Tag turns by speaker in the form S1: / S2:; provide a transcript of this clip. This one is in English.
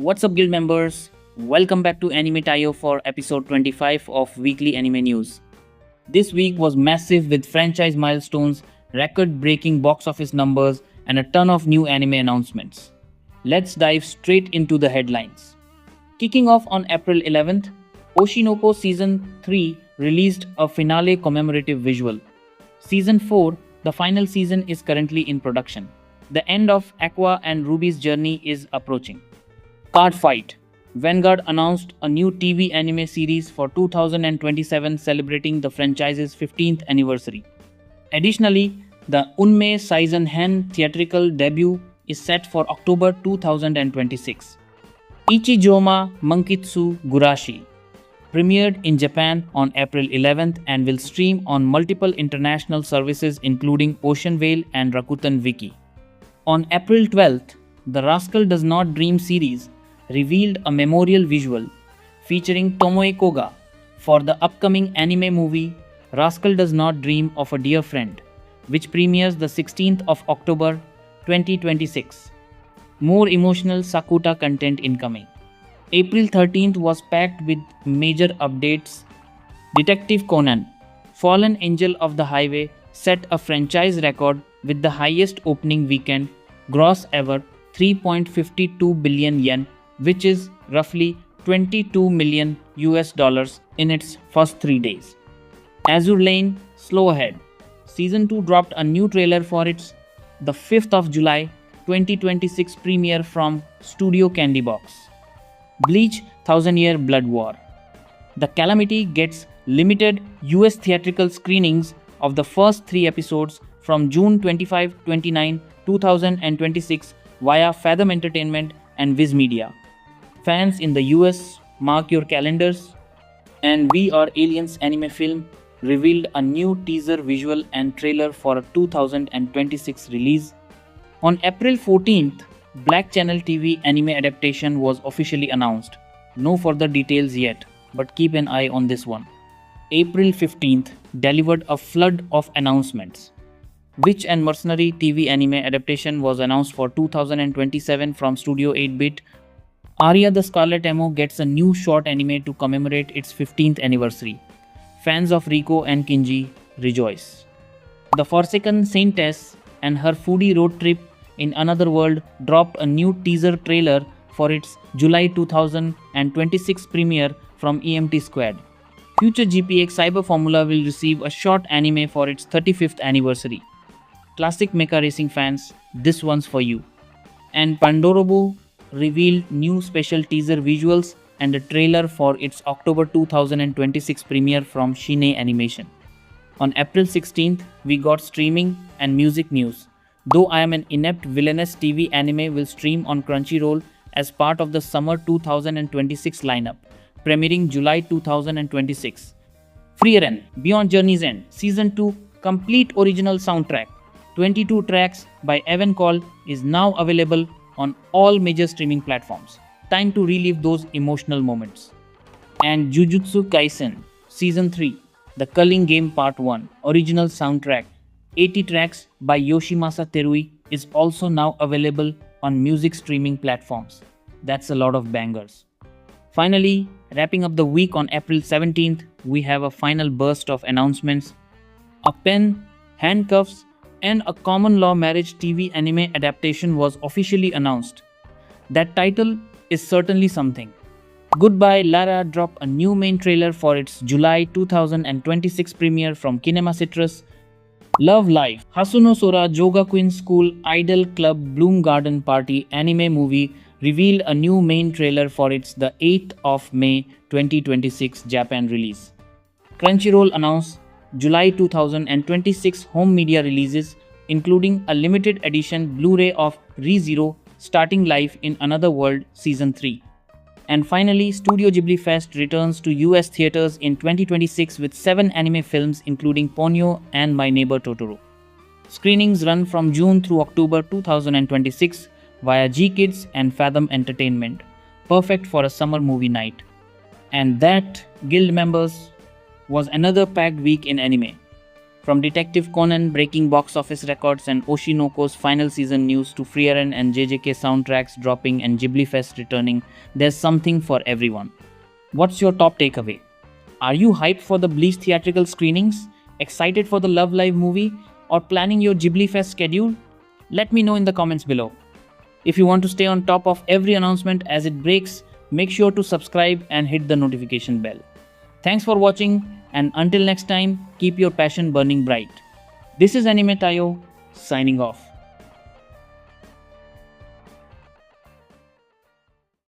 S1: What's up, guild members? Welcome back to Anime Tayo for episode 25 of Weekly Anime News. This week was massive with franchise milestones, record breaking box office numbers, and a ton of new anime announcements. Let's dive straight into the headlines. Kicking off on April 11th, Oshinoko Season 3 released a finale commemorative visual. Season 4, the final season, is currently in production. The end of Aqua and Ruby's journey is approaching. Card Fight. Vanguard announced a new TV anime series for 2027 celebrating the franchise's 15th anniversary. Additionally, the Unmei Seisen Hen theatrical debut is set for October 2026. Ichijoma Mankitsu Gurashi premiered in Japan on April 11th and will stream on multiple international services including Ocean Vale and Rakuten Wiki. On April 12th, the Rascal Does Not Dream series revealed a memorial visual featuring Tomoe Koga for the upcoming anime movie Rascal Does Not Dream of a Dear Friend, which premieres the 16th of October 2026. More emotional Sakuta content incoming. April 13th was packed with major updates. Detective Conan, Fallen Angel of the Highway, set a franchise record with the highest opening weekend gross ever, 3.52 billion yen, which is roughly 22 million US dollars in its first 3 days. Azur Lane Slow Ahead Season 2 dropped a new trailer for its the 5th of July 2026 premiere from Studio Candy Box. Bleach Thousand Year Blood War. The Calamity gets limited US theatrical screenings of the first 3 episodes from June 25-29, 2026 via Fathom Entertainment and Viz Media. Fans in the US, mark your calendars. And We Are Aliens anime film revealed a new teaser visual and trailer for a 2026 release. On April 14th, Black Channel TV anime adaptation was officially announced. No further details yet, but keep an eye on this one. April 15th delivered a flood of announcements. Witch and Mercenary TV anime adaptation was announced for 2027 from Studio 8-Bit. Arya the Scarlet Emo gets a new short anime to commemorate its 15th anniversary. Fans of Riko and Kinji rejoice. The Forsaken Saintess and her foodie road trip in another world dropped a new teaser trailer for its July 2026 premiere from EMT Squad. Future GPX Cyber Formula will receive a short anime for its 35th anniversary. Classic mecha racing fans, this one's for you. And Pandorobu revealed new special teaser visuals and a trailer for its October 2026 premiere from Shine Animation. On April 16th, we got streaming and music news. Though I Am an Inept Villainous TV anime will stream on Crunchyroll as part of the summer 2026 lineup, premiering July 2026. Frieren Beyond Journey's End Season 2 complete original soundtrack, 22 tracks by Evan Cole, is now available on all major streaming platforms. Time to relive those emotional moments. And Jujutsu Kaisen Season 3, The Culling Game Part 1 original soundtrack, 80 tracks by Yoshimasa Terui, is also now available on music streaming platforms. That's a lot of bangers. Finally, wrapping up the week on April 17th, we have a final burst of announcements. A pen, handcuffs, and a common law marriage TV anime adaptation was officially announced. That title is certainly something. Goodbye Lara dropped a new main trailer for its July 2026 premiere from Kinema Citrus. Love Live Hasuno Sora Jogakuin School Idol Club Bloom Garden Party anime movie revealed a new main trailer for its the 8th of May 2026 Japan release. Crunchyroll announced July 2026 home media releases, including a limited edition Blu-ray of ReZero starting life in Another World Season 3. And finally, Studio Ghibli Fest returns to US theaters in 2026 with 7 anime films including Ponyo and My Neighbor Totoro. Screenings run from June through October 2026 via G-Kids and Fathom Entertainment. Perfect for a summer movie night. And that, guild members, was another packed week in anime. From Detective Conan breaking box office records and Oshinoko's final season news to Frieren and JJK soundtracks dropping and Ghibli Fest returning, there's something for everyone. What's your top takeaway? Are you hyped for the Bleach theatrical screenings? Excited for the Love Live movie? Or planning your Ghibli Fest schedule? Let me know in the comments below. If you want to stay on top of every announcement as it breaks, make sure to subscribe and hit the notification bell. Thanks for watching, and until next time, keep your passion burning bright. This is Anime Tayo, signing off.